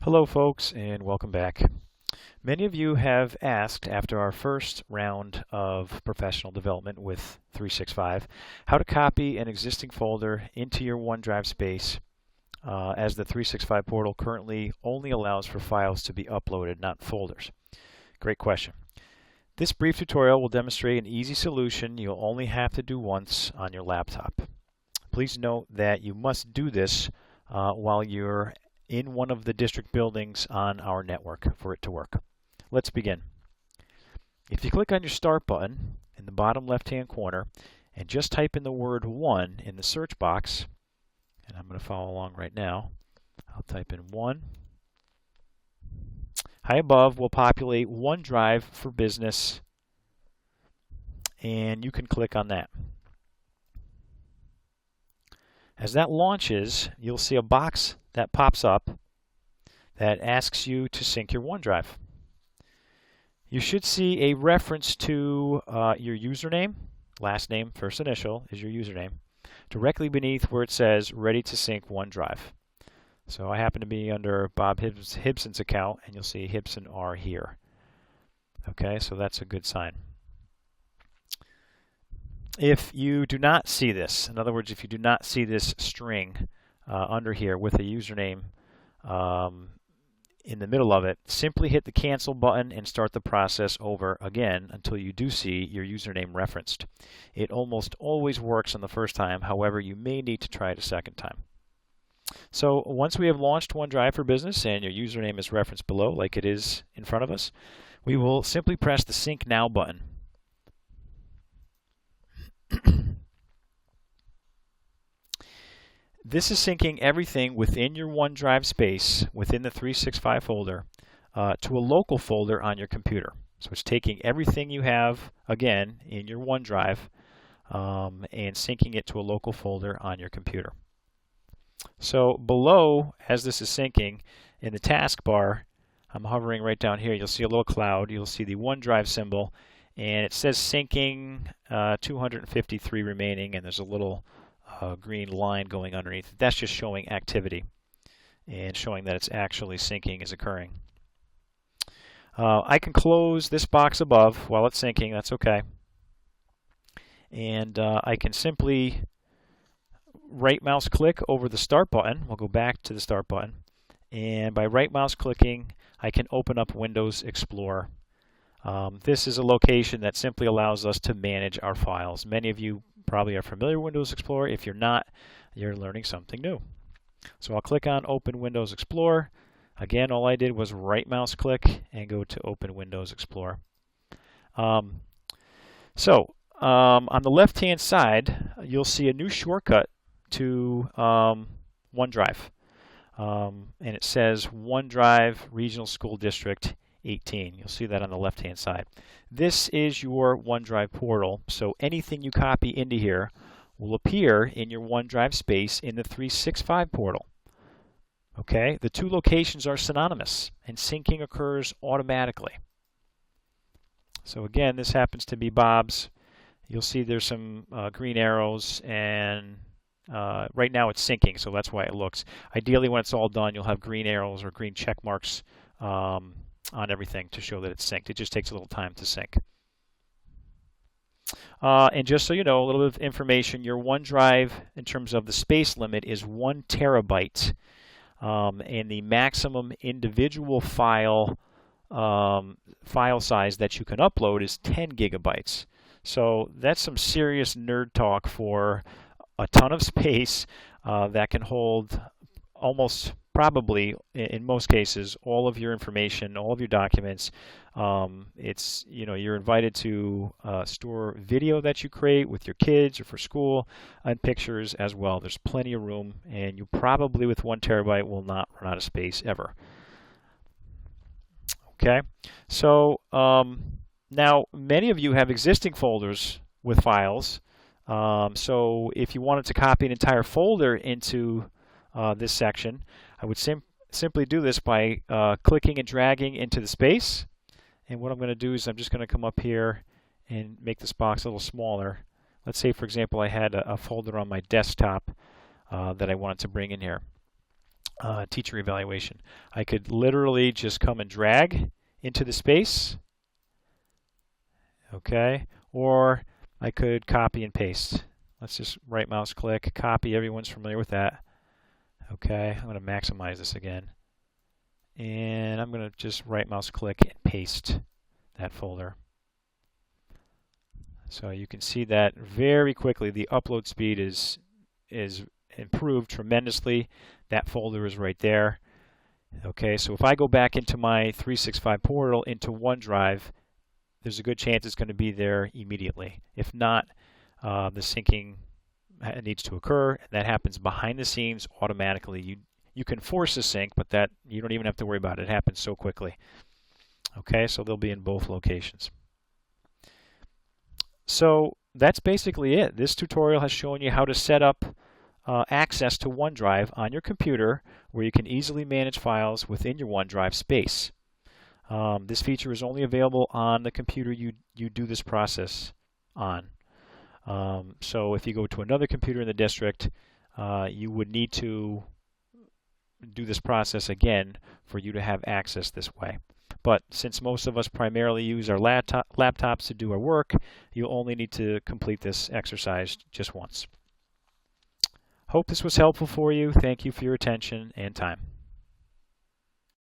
Hello folks and welcome back. Many of you have asked after our first round of professional development with 365 how to copy an existing folder into your OneDrive space as the 365 portal currently only allows for files to be uploaded, not folders. Great question. This brief tutorial will demonstrate an easy solution you'll only have to do once on your laptop. Please note that you must do this while you're in one of the district buildings on our network for it to work. Let's begin. If you click on your Start button in the bottom left-hand corner and just type in the word 1 in the search box, and I'm going to follow along right now, I'll type in 1. High above will populate OneDrive for Business, and you can click on that. As that launches, you'll see a box that pops up that asks you to sync your OneDrive. You should see a reference to your username, last name, first initial is your username, directly beneath where it says Ready to Sync OneDrive. So I happen to be under Bob Hibson's account, and you'll see Hibson R here. Okay, so that's a good sign. If you do not see this, in other words, if you do not see this string under here with a username in the middle of it, simply hit the cancel button and start the process over again until you do see your username referenced. It almost always works on the first time, however, you may need to try it a second time. So once we have launched OneDrive for Business and your username is referenced below like it is in front of us, we will simply press the Sync Now button. This is syncing everything within your OneDrive space, within the 365 folder, to a local folder on your computer. So it's taking everything you have, again, in your OneDrive and syncing it to a local folder on your computer. So below, as this is syncing, in the taskbar, I'm hovering right down here, you'll see a little cloud, you'll see the OneDrive symbol, and it says syncing 253 remaining, and there's a little green line going underneath. That's just showing activity and showing that it's actually syncing is occurring. I can close this box above while it's syncing, that's okay. And I can simply right mouse click over the Start button. We'll go back to the Start button. And by right mouse clicking, I can open up Windows Explorer. This is a location that simply allows us to manage our files. Many of you probably are familiar with Windows Explorer. If you're not, you're learning something new. So I'll click on Open Windows Explorer. Again, all I did was right mouse click and go to Open Windows Explorer. On the left hand side, you'll see a new shortcut to OneDrive. And it says OneDrive Regional School District 18. You'll see that on the left hand side. This is your OneDrive portal, so anything you copy into here will appear in your OneDrive space in the 365 portal. Okay, the two locations are synonymous and syncing occurs automatically. So again, this happens to be Bob's. You'll see there's some green arrows, and right now it's syncing, so that's why it looks. Ideally, when it's all done, you'll have green arrows or green check marks on everything to show that it's synced. It just takes a little time to sync. And just so you know, a little bit of information, your OneDrive, in terms of the space limit, is 1 terabyte. And the maximum individual file size that you can upload is 10 gigabytes. So that's some serious nerd talk for a ton of space that can hold almost probably, in most cases, all of your information, all of your documents. You're invited to store video that you create with your kids or for school, and pictures as well. There's plenty of room, and you probably with 1 terabyte will not run out of space ever. Okay, so now many of you have existing folders with files. So if you wanted to copy an entire folder into this section, I would simply do this by clicking and dragging into the space. And what I'm going to do is I'm just going to come up here and make this box a little smaller. Let's say, for example, I had a folder on my desktop that I wanted to bring in here. teacher evaluation. I could literally just come and drag into the space, okay, or I could copy and paste. Let's just right mouse click, copy. Everyone's familiar with that. Okay, I'm going to maximize this again. And I'm going to just right mouse click and paste that folder. So you can see that very quickly the upload speed is improved tremendously. That folder is right there. Okay, so if I go back into my 365 portal into OneDrive, there's a good chance it's going to be there immediately. If not, the syncing needs to occur, and that happens behind the scenes automatically. You can force a sync, but that you don't even have to worry about it. It happens so quickly. Okay, so they'll be in both locations. So that's basically it. This tutorial has shown you how to set up access to OneDrive on your computer where you can easily manage files within your OneDrive space. This feature is only available on the computer you do this process on. So if you go to another computer in the district, you would need to do this process again for you to have access this way. But since most of us primarily use our laptops to do our work, you'll only need to complete this exercise just once. Hope this was helpful for you. Thank you for your attention and time.